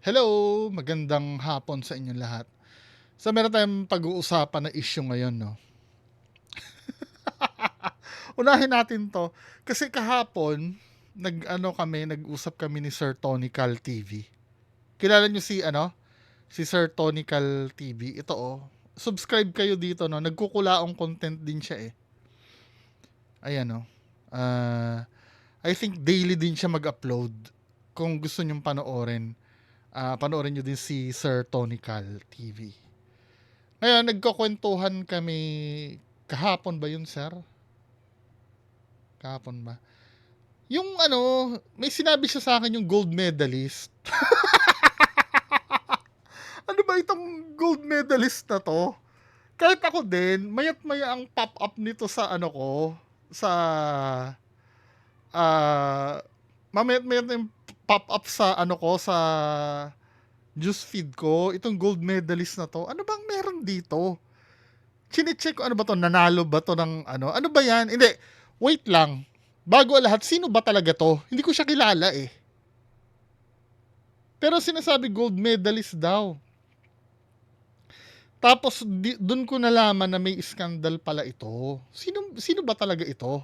Hello, magandang hapon sa inyong lahat. Meron tayong pag-uusapan na issue ngayon, no? Unahin natin 'to, kasi kahapon nag-usap kami ni Sir Tony Cal TV. Kilala niyo si si Sir Tony Cal TV? Ito, oh. Subscribe kayo dito, no? Nagkukulaong content din siya, eh. Ayan, oh. Ah, I think daily din siya mag-upload. Kung gusto niyong panoorin, panoorin niyo din si Sir Tony Cal TV. Ngayon, nagkukwentuhan kami kahapon ba yun, sir? Kahapon ba? Yung may sinabi siya sa akin yung gold medalist. Ano ba itong gold medalist na to? Kahit ako din, mayat maya ang pop up nito sa sa ah mamayat mayat yung pop up sa sa news feed ko, itong gold medalist na to. Ano bang meron dito? Chine-check ko, ano ba to? Nanalo ba to ng ano ba yan? Hindi, wait lang. Bago ang lahat, sino ba talaga to? Hindi ko siya kilala eh. Pero sinasabi gold medalist daw. Tapos dun ko nalaman na may scandal pala ito. Sino ba talaga ito?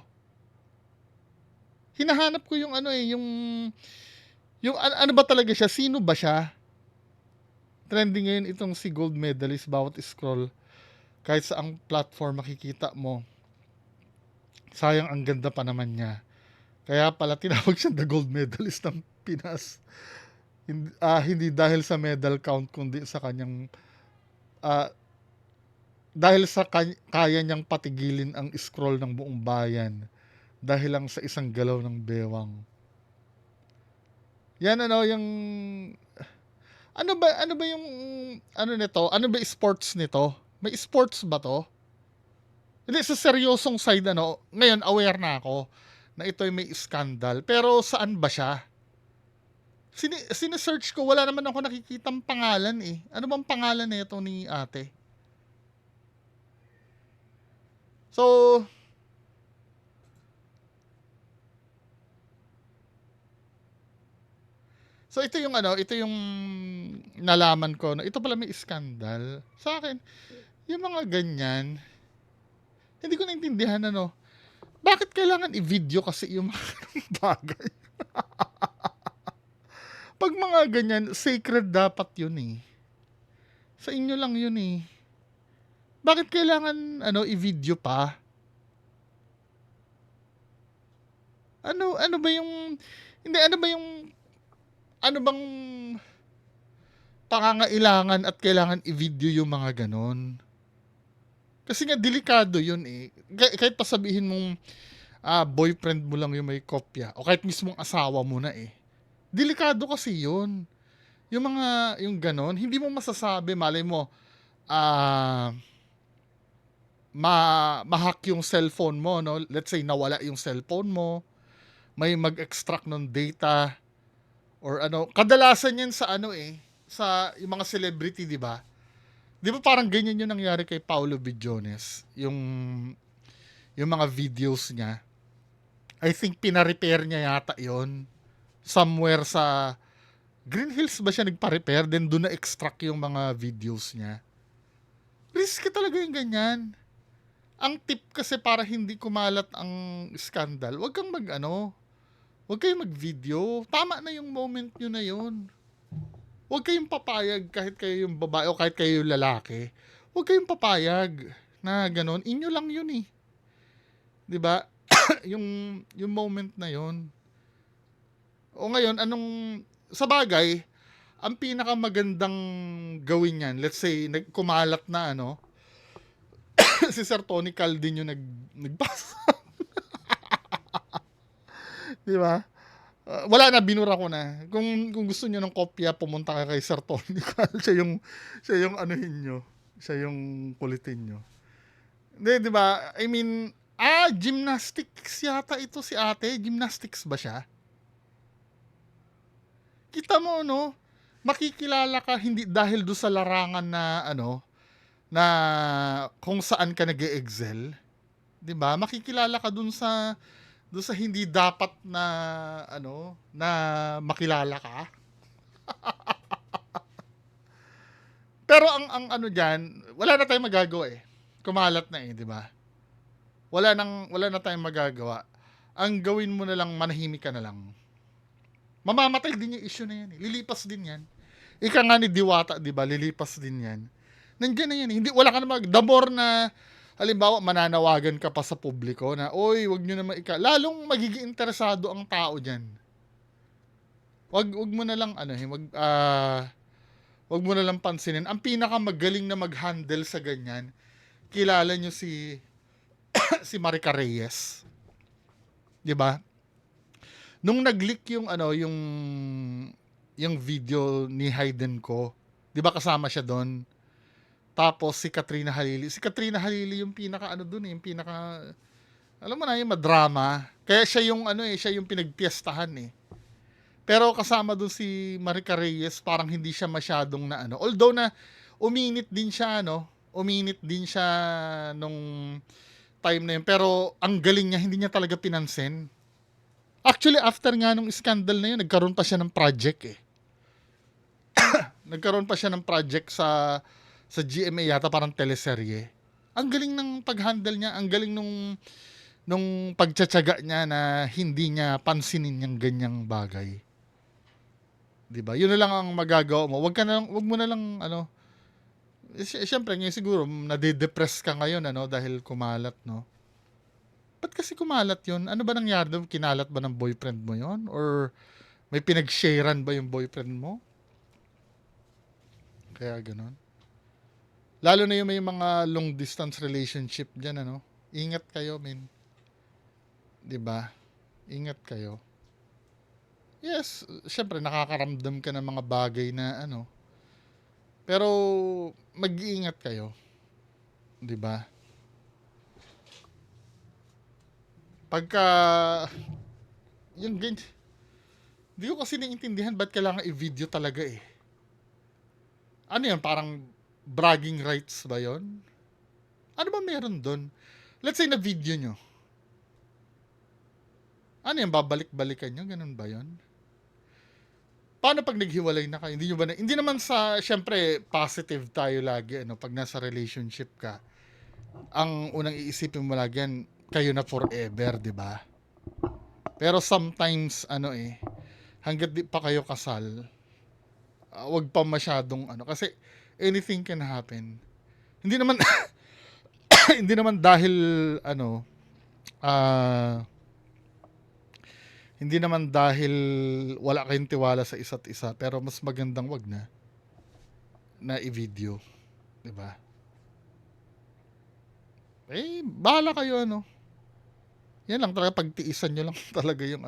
Hinahanap ko yung ano ba talaga siya? Sino ba siya? Trending ngayon itong si gold medalist, bawat scroll. Kahit sa ang platform makikita mo. Sayang, ang ganda pa naman niya. Kaya pala tinawag siyang the gold medalist ng Pinas. Hindi dahil sa medal count, kundi sa kanyang ah, dahil sa kaya niyang patigilin ang scroll ng buong bayan dahil lang sa isang galaw ng bewang. Yan yung ano ba yung nito? Ano ba sports nito? May sports ba to? Hindi, sa seryosong side ngayon aware na ako na ito ay may scandal. Pero saan ba siya? Sinesearch ko, wala naman ako nakikitang pangalan eh. Ano bang pangalan nito ni ate? So, ito yung nalaman ko na ito pala may scandal. Sa akin, yung mga ganyan, hindi ko naintindihan bakit kailangan i-video kasi yung mga bagay? Pag mga ganyan, sacred dapat yun eh. Sa inyo lang yun eh. Bakit kailangan i-video pa? Ano ba yung hindi ano ba yung ano bang pangangailangan at kailangan i-video yung mga ganon? Kasi nga delikado yun eh. Kahit pa sabihin mong boyfriend mo lang yung may kopya o kahit mismong asawa mo na eh. Delikado kasi yun. Yung ganon, hindi mo masasabi, malay mo, ah, ma-hack yung cellphone mo, no? Let's say nawala yung cellphone mo, may mag-extract ng data or kadalasan yan sa sa yung mga celebrity, 'di ba? 'Di ba parang ganyan yung nangyari kay Paolo Bidiones, yung mga videos niya. I think pina-repair niya yata 'yon somewhere sa Green Hills ba siya nagpa-repair, then doon na extract yung mga videos niya. Risky talaga yung ganyan. Ang tip kasi para hindi kumalat ang scandal, wag kayong mag-video. Tama na yung moment nyo na yun. Huwag kayong papayag kahit kayo yung babae o kahit kayo yung lalaki. Huwag kayong papayag na ganon. Inyo lang yun eh. 'Di ba? yung moment na yun. O ngayon, sa bagay, ang pinakamagandang gawin yan, let's say, nagkumalat na si Sir Tony Cal din yung nagbasa. 'Di ba? Wala na, binura ko na. Kung gusto niyo ng kopya, pumunta kayo kay Sir Tony Cal. siya yung anuhin niyo. Siya yung kulitin niyo. 'Di ba? I mean, gymnastics yata ito si ate. Gymnastics ba siya? Kita mo, makikilala ka hindi dahil do sa larangan na na kung saan ka nag-e-excel. 'Di ba? Makikilala ka dun sa hindi dapat na na makilala ka. Pero ang ano diyan, wala na tayong magagawa eh. Kumalat na eh, 'di ba? Wala na tayong magagawa. Ang gawin mo na lang, manahimik ka na lang. Mamamatay din yung issue na yan eh. Lilipas din yan. Ika nga ni Diwata, 'di ba? Lilipas din yan. Nandiyan na yan eh. Hindi, wala ka na the more na halimbawa mananawagan ka pa sa publiko na, oy, wag niyo naman lalong magiging interesado ang tao diyan. Wag mo na lang ano eh, wag mo na lang pansinin. Ang pinakamagaling na mag-handle sa ganyan, kilala nyo si si Marica Reyes. 'Di ba? Nung nag-leak yung video ni Hayden ko, 'di ba kasama siya doon? Tapos si Katrina Halili. Si Katrina Halili yung pinaka doon eh, yung pinaka alam mo na yung madrama. Kaya siya yung siya yung pinagpiestahan eh. Pero kasama doon si Marica Reyes, parang hindi siya masyadong na although na uminit din siya nung time na yun. Pero ang galing niya, hindi niya talaga pinansin. Actually, after nga nung scandal na yun, nagkaroon pa siya ng project eh. Nagkaroon pa siya ng project sa GMA yata, parang teleserye. Ang galing ng pag-handle niya, ang galing nung pagtsatsaga niya na hindi niya pansinin yung ganyang bagay. 'Di ba? Yun na lang ang magagawa mo. Wag mo na lang siyempre ngayon siguro nade-depress ka ngayon dahil kumalat, no? Ba't kasi kumalat yun? Ano ba nangyari doon? Kinalat ba ng boyfriend mo yon? Or may pinag-sharean ba yung boyfriend mo? Kaya ganun. Lalo na yung may mga long distance relationship dyan, Ingat kayo, men. 'Di ba? Ingat kayo. Yes, syempre nakakaramdam ka ng mga bagay na pero mag-iingat kayo. 'Di ba? Pagka yung ganyan, di ko kasi naiintindihan ba't kailangan i-video talaga eh. Ano yan, parang bragging rights ba yon? Ano ba meron doon? Let's say na video nyo. Ano yan, babalik-balikan nyo? Ganun ba yon? Paano pag naghiwalay na kayo? Hindi naman sa, syempre, positive tayo lagi, pag nasa relationship ka. Ang unang iisipin mo lagi yan, kayo na forever, di ba? Pero sometimes, hanggat di pa kayo kasal, wag pa masyadong kasi anything can happen. Hindi naman, hindi naman dahil, hindi naman dahil wala kayong tiwala sa isa't isa, pero mas magandang wag na i-video, 'di ba? Bahala kayo Yan lang talaga, pagtiisan nyo lang talaga yung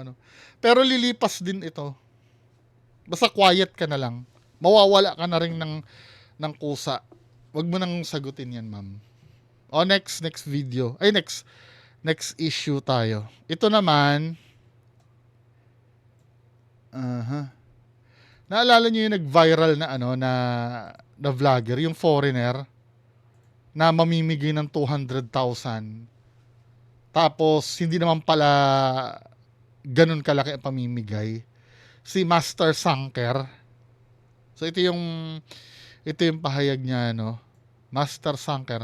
Pero lilipas din ito. Basta quiet ka na lang. Mawawala ka na rin ng kusa. Wag mo nang sagutin yan, ma'am. O next video. Ay next issue tayo. Ito naman naalala niyo yung nag-viral na na vlogger, yung foreigner na mamimigay ng 200,000. Tapos hindi naman pala ganun kalaki ang pamimigay. Si Master Sanker. So ito yung pahayag niya, Master Sanker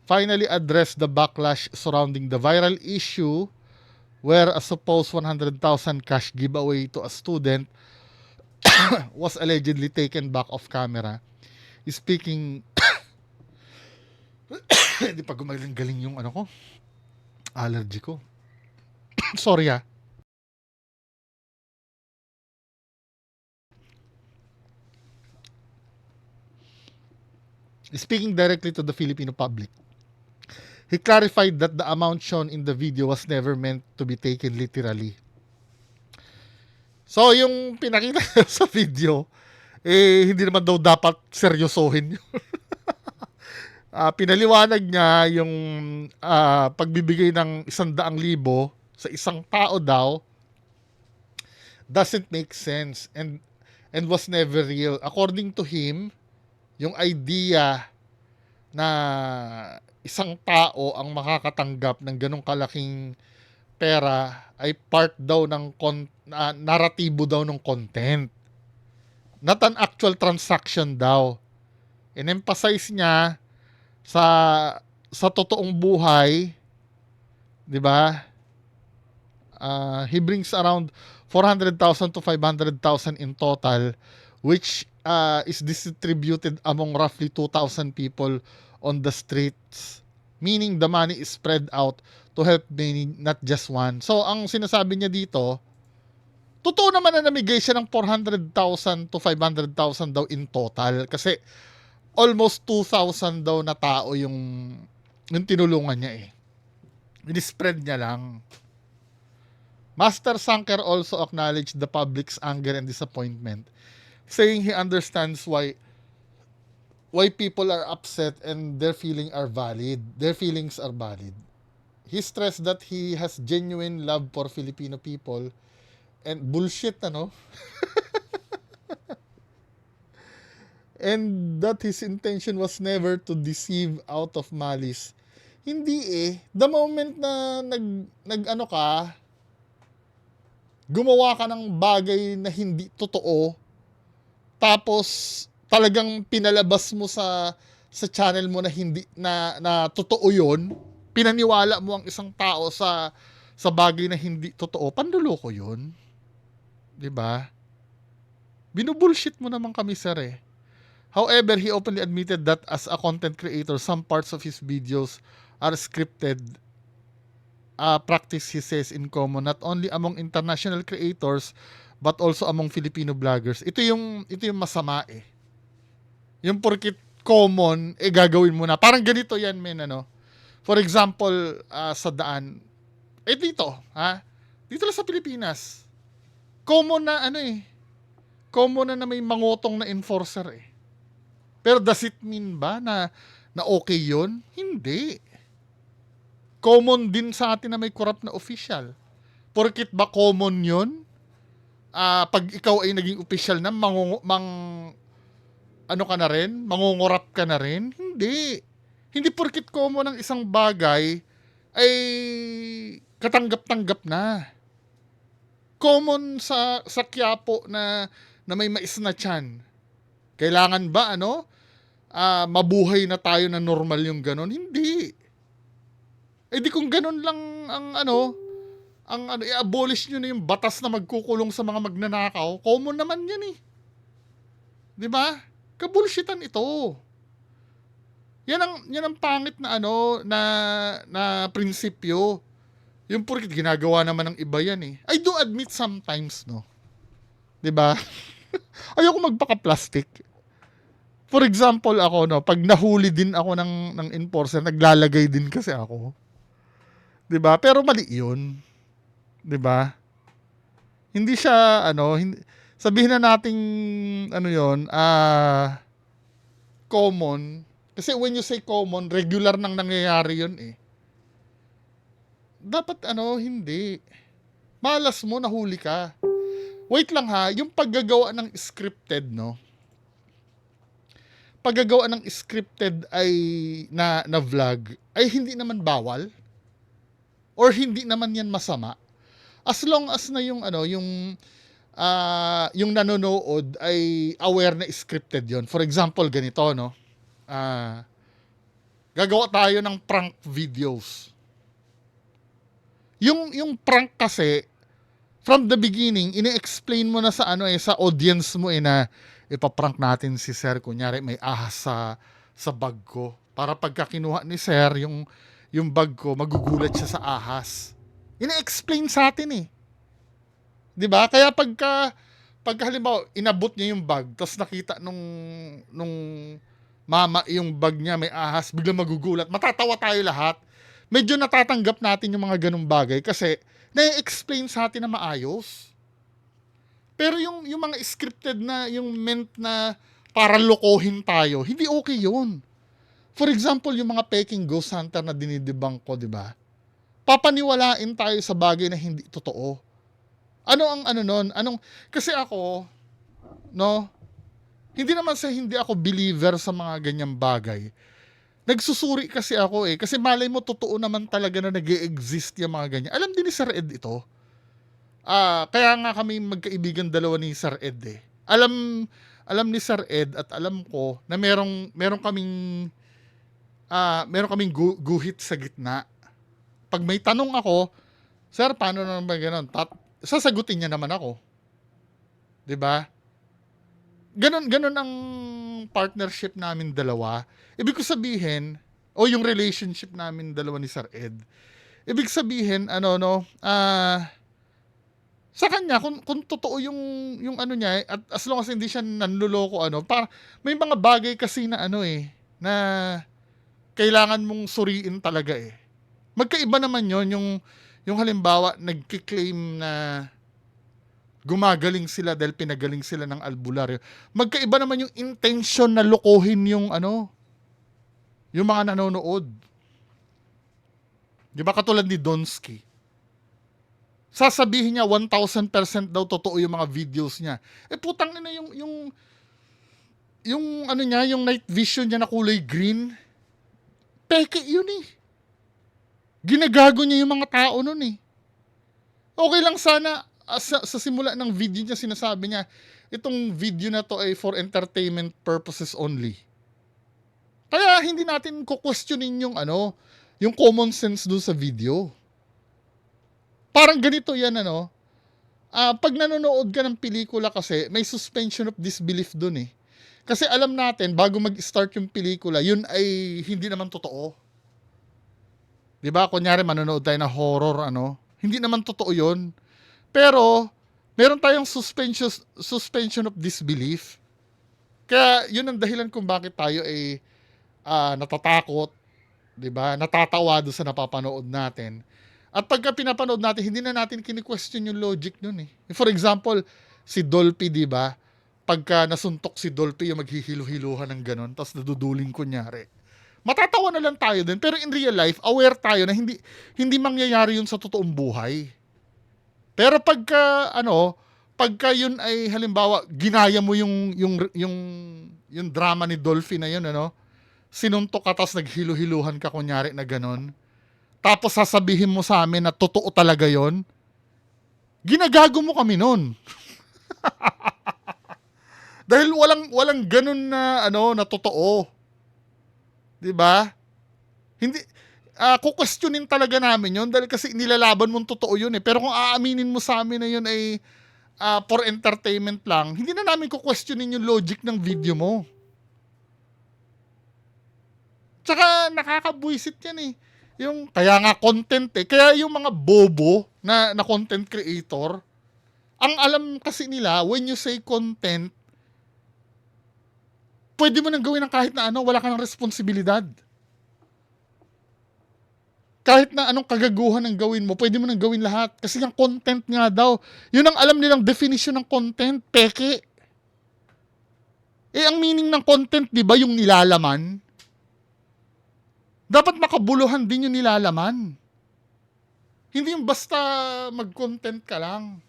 finally addressed the backlash surrounding the viral issue where a supposed 100,000 cash giveaway to a student was allegedly taken back off camera. Speaking hindi pa gumaling-galing yung ko, allergy ko. Sorry ah. Speaking directly to the Filipino public, he clarified that the amount shown in the video was never meant to be taken literally. So, yung pinakita sa video, hindi naman daw dapat seryosohin yun. Pinaliwanag niya yung pagbibigay ng 100,000 sa isang tao daw doesn't make sense and was never real. According to him, yung idea na isang tao ang makakatanggap ng ganong kalaking pera ay part daw ng naratibo daw ng content. Not an actual transaction daw. In-emphasize niya sa totoong buhay, 'di ba? He brings around 400,000 to 500,000 in total, which is distributed among roughly 2,000 people on the streets. Meaning the money is spread out to help many, not just one. So, ang sinasabi niya dito, totoo naman na namigay siya ng 400,000 to 500,000 daw in total. Kasi almost 2,000 daw na tao yung tinulungan niya eh. In-spread niya lang. Master Sanker also acknowledged the public's anger and disappointment, saying he understands why people are upset and their feelings are valid. He stressed that he has genuine love for Filipino people and bullshit and that his intention was never to deceive out of malice. Hindi eh. The moment na gumawa ka ng bagay na hindi totoo, tapos talagang pinalabas mo sa channel mo na hindi na totoo 'yon, pinaniwala mo ang isang tao sa bagay na hindi totoo, panloloko 'yon. 'Di ba? Binubullshit mo naman kami, sir eh. However, he openly admitted that as a content creator, some parts of his videos are scripted. Practice, he says, in common not only among international creators but also among Filipino vloggers. Ito yung masama eh. Yung porkit common gagawin mo na. Parang ganito yan, men, For example, sa daan. Dito, dito lang sa Pilipinas. Common na Common na may mangotong na enforcer eh. Pero does it mean ba na okay 'yon? Hindi. Common din sa atin na may corrupt na official. Porkit ba common 'yon? Pag ikaw ay naging official na ka na rin? Mangungurap ka na rin? Hindi. Hindi porkit common ang isang bagay ay katanggap-tanggap na. Common sa Quiapo na may mais na tiyan. Kailangan ba mabuhay na tayo na normal yung ganon? Hindi. Di kung ganon lang ang i-abolish nyo na yung batas na magkukulong sa mga magnanakaw, common naman yan eh. 'Di ba? Kabulshitan ito. Yan ang pangit na na prinsipyo. Yung porkit ginagawa naman ng iba yan eh. I do admit sometimes, 'Di ba? Ayoko magpaka-plastic. For example, ako pag nahuli din ako ng enforcer, naglalagay din kasi ako. 'Di ba? Pero mali 'yun. 'Di ba? Hindi siya sabihin na nating 'yon, common. Kasi when you say common, regular nang nangyayari 'yun eh. Dapat hindi. Malas mo, nahuli ka. Wait lang yung paggagawa ng scripted, paggagawa ng scripted ay na vlog ay hindi naman bawal or hindi naman yan masama as long as na yung nanonood ay aware na scripted yon. For example, ganito gagawa tayo ng prank videos. Yung prank kasi from the beginning ini-explain mo na sa sa audience mo na ipaprank natin si sir, kunyari may ahas sa bag ko, para pagka kinuha ni sir yung bag ko, magugulat siya sa ahas. Ina-explain sa atin 'di ba? Kaya pagka halimbawa inabot niya yung bag, tapos nakita nung mama yung bag niya may ahas, biglang magugulat, matatawa tayo lahat. Medyo natatanggap natin yung mga ganung bagay kasi na-explain sa atin na maayos. Pero yung mga scripted na, yung meant na para lokohin tayo, hindi okay yun. For example, yung mga peking ghost hunter na dinidibang ko, di ba? Papaniwalain tayo sa bagay na hindi totoo. Kasi ako, hindi naman sa hindi ako believer sa mga ganyang bagay. Nagsusuri kasi ako kasi malay mo totoo naman talaga na nag-e-exist yung mga ganyan. Alam din ni Sir Ed ito. Kaya nga kami magkaibigan dalawa ni Sir Ed Alam alam ni Sir Ed at alam ko na meron kaming guhit sa gitna. Pag may tanong ako, "Sir, paano naman ba gano'n?" Sasagutin niya naman ako, 'di ba? Gano'n ang partnership namin dalawa. Ibig ko sabihin, o yung relationship namin dalawa ni Sir Ed. Ibig sabihin ano 'no, sa kanya kung totoo yung ano niya, at as long as hindi siya nanloloko ano, may mga bagay kasi na ano, na kailangan mong suriin talaga, eh. Magkaiba naman yung halimbawa nagke-claim na gumagaling sila dahil pinagaling sila ng albularyo. Magkaiba naman yung intention na lokohin yung ano, yung mga nanonood. 'Di ba katulad ni Donsky? Sasabihin niya 1000% daw totoo yung mga videos niya. Putang ina yung ano niya, yung night vision niya na kulay green. Peke yun eh. Ginagago niya yung mga tao nun eh. Okay lang sana sa simula ng video niya sinasabi niya, itong video na to ay for entertainment purposes only. Kaya hindi natin kukwestiyonin yung ano, yung common sense dun sa video. Parang ganito yan ano, pag nanonood ka ng pelikula kasi, may suspension of disbelief dun eh. Kasi alam natin, bago mag-start yung pelikula, yun ay hindi naman totoo. 'Di ba? Kunyari manonood tayo ng horror ano, hindi naman totoo 'yun. Pero meron tayong suspension of disbelief. Kaya 'yun ang dahilan kung bakit tayo ay natatakot, 'di ba? Natatawa doon sa napapanood natin. At pagka pinapanood natin, hindi na natin kini-question yung logic nun eh. For example, si Dolphy, 'di ba? Pagka nasuntok si Dolphy, yung maghihilo-hiluhan ng ganon, tapos naduduling kunyari. Matatawa na lang tayo din, pero in real life, aware tayo na hindi mangyayari yun sa totoong buhay. Pero pagka yun ay halimbawa ginaya mo yung drama ni Dolphy na yun ano, sinuntok ka tapos naghilo-hiluhan ka kunyari na ganon. Tapos sasabihin mo sa amin na totoo talaga yun. Ginagago mo kami nun. Dahil walang ganun na ano na totoo. 'Di ba? Hindi kukwestiyonin talaga namin 'yon dahil kasi nilalaban mong totoo 'yun eh. Pero kung aaminin mo sa amin na 'yun ay for entertainment lang, hindi na namin kukwestiyonin yung logic ng video mo. Tsaka nakakabwisit 'yan eh. Yung kaya nga content eh. Kaya yung mga bobo na content creator, ang alam kasi nila when you say content, pwede mo nang gawin ng kahit na ano, wala ka ng responsibilidad. Kahit na anong kagaguhan ang gawin mo, pwede mo nang gawin lahat. Kasi yung content nga daw, yun ang alam nilang definition ng content, peke. Ang meaning ng content, di ba, yung nilalaman? Dapat makabuluhan din yung nilalaman. Hindi yung basta mag-content ka lang.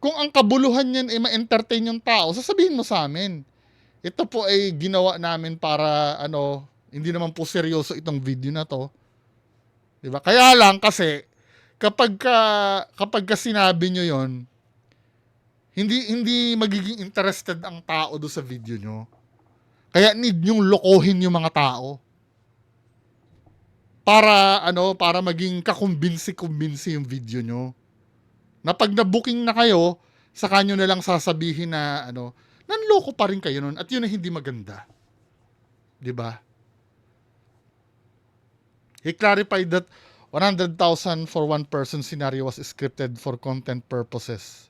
Kung ang kabuluhan niyan ay ma-entertain yung tao, sasabihin mo sa amin. Ito po ay ginawa namin para ano, hindi naman po seryoso itong video na to. 'Di ba? Kaya lang kasi kapag ka sinabi nyo 'yon, hindi magiging interested ang tao do sa video nyo. Kaya need yung lokohin yung mga tao. Para maging kakumbinsi-kumbinsi yung video nyo. Na pag na-booking na kayo, saka nyo na lang sasabihin na nanloko pa rin kayo nun at yun ay hindi maganda. 'Di ba? He clarified that 100,000 for one person scenario was scripted for content purposes.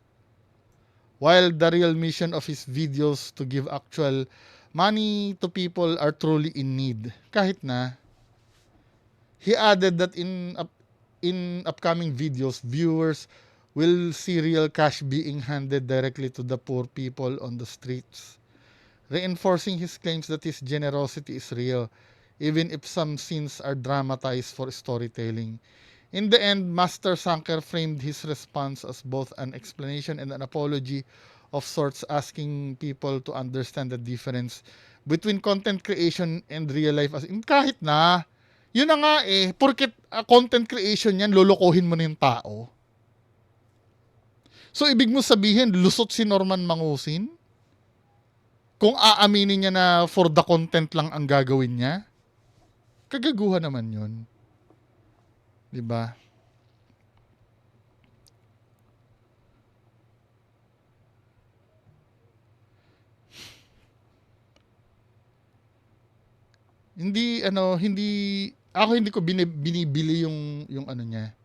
While the real mission of his videos to give actual money to people are truly in need. Kahit na, he added that in upcoming videos, viewers will see real cash being handed directly to the poor people on the streets, reinforcing his claims that his generosity is real, even if some scenes are dramatized for storytelling. In the end, Master Sanker framed his response as both an explanation and an apology of sorts, asking people to understand the difference between content creation and real life. Kahit na, yun na nga porket content creation yan, lolokohin mo na yung tao. So, ibig mo sabihin, lusot si Norman Mangusin? Kung aaminin niya na for the content lang ang gagawin niya? Kagaguhan naman yun. 'Di ba? Hindi ko binibili yung ano niya.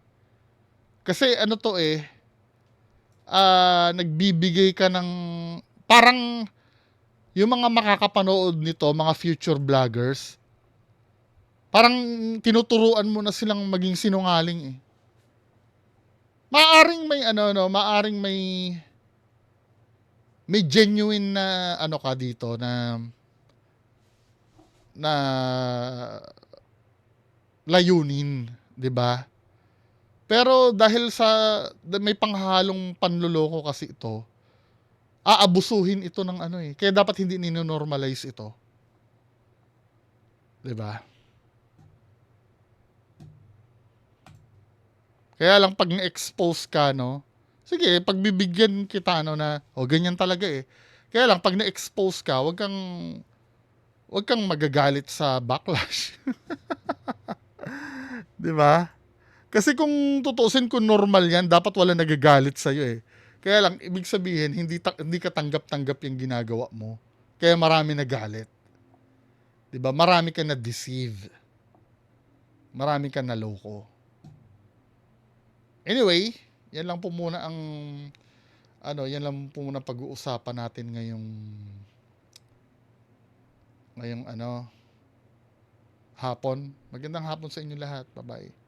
Kasi ano to nagbibigay ka ng parang yung mga makakapanood nito, mga future vloggers, parang tinuturuan mo na silang maging sinungaling eh. Maaring may genuine na ano ka dito na layunin, 'di ba? Pero dahil may panghalong panloloko kasi ito, aabusuhin ito ng ano eh. Kaya dapat hindi nino-normalize ito. 'Di ba? Kaya lang pag na-expose ka, no, sige, pagbibigyan kita na, ganyan talaga eh. Kaya lang pag na-expose ka, wag kang magagalit sa backlash. 'Di ba? Kasi kung tutuusin kung normal 'yan, dapat wala nagagalit sa iyo eh. Kaya lang ibig sabihin hindi ka tanggap-tanggap yung ginagawa mo. Kaya marami nagalit. 'Di ba? Marami ka na-deceive. Marami ka naloko. Anyway, yan lang po muna pag-uusapan natin ngayong hapon. Magandang hapon sa inyo lahat. Bye-bye.